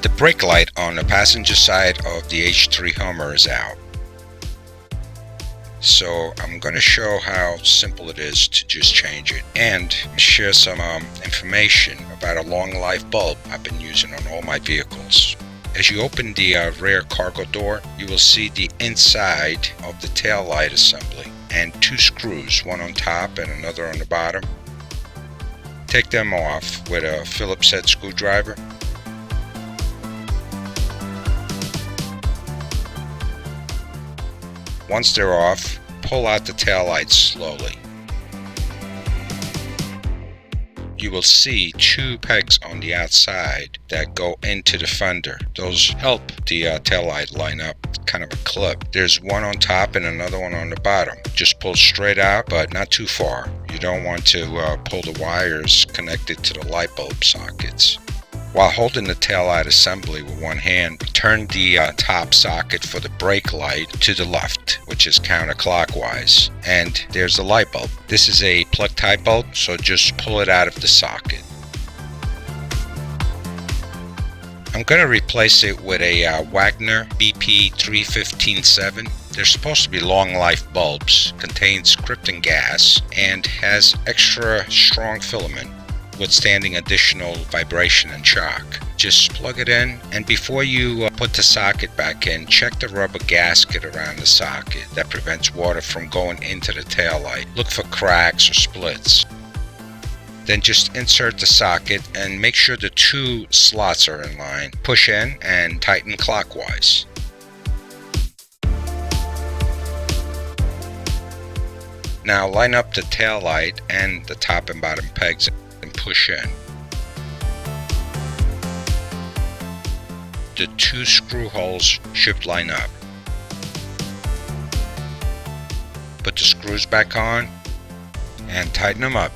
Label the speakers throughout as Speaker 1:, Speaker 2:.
Speaker 1: The brake light on the passenger side of the H3 Hummer is out. So I'm going to show how simple it is to just change it and share some information about a long life bulb I've been using on all my vehicles. As you open the rear cargo door, you will see the inside of the tail light assembly and two screws, one on top and another on the bottom. Take them off with a Phillips head screwdriver. Once they're off, pull out the tail lights slowly. You will see two pegs on the outside that go into the fender. Those help the tail light line up, kind of a clip. There's one on top and another one on the bottom. Just pull straight out, but not too far. You don't want to pull the wires connected to the light bulb sockets. While holding the taillight assembly with one hand, turn the top socket for the brake light to the left, which is counterclockwise, and there's the light bulb. This is a plug type bulb, so just pull it out of the socket. I'm going to replace it with a Wagner BP3157. They're supposed to be long life bulbs, contains Krypton gas, and has extra strong filament, withstanding additional vibration and shock. Just plug it in, and before you put the socket back in, check the rubber gasket around the socket that prevents water from going into the tail light. Look for cracks or splits. Then just insert the socket and make sure the two slots are in line. Push in and tighten clockwise. Now line up the tail light and the top and bottom pegs and push in. The two screw holes should line up. Put the screws back on and tighten them up.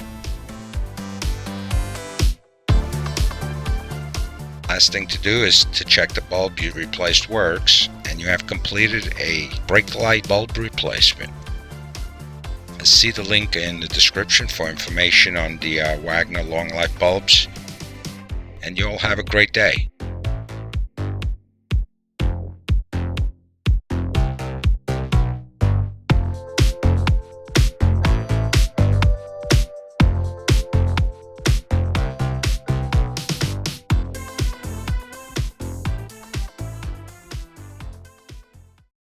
Speaker 1: Last thing to do is to check the bulb you replaced works, and you have completed a brake light bulb replacement. See the link in the description for information on the Wagner long life bulbs, and you'll have a great day.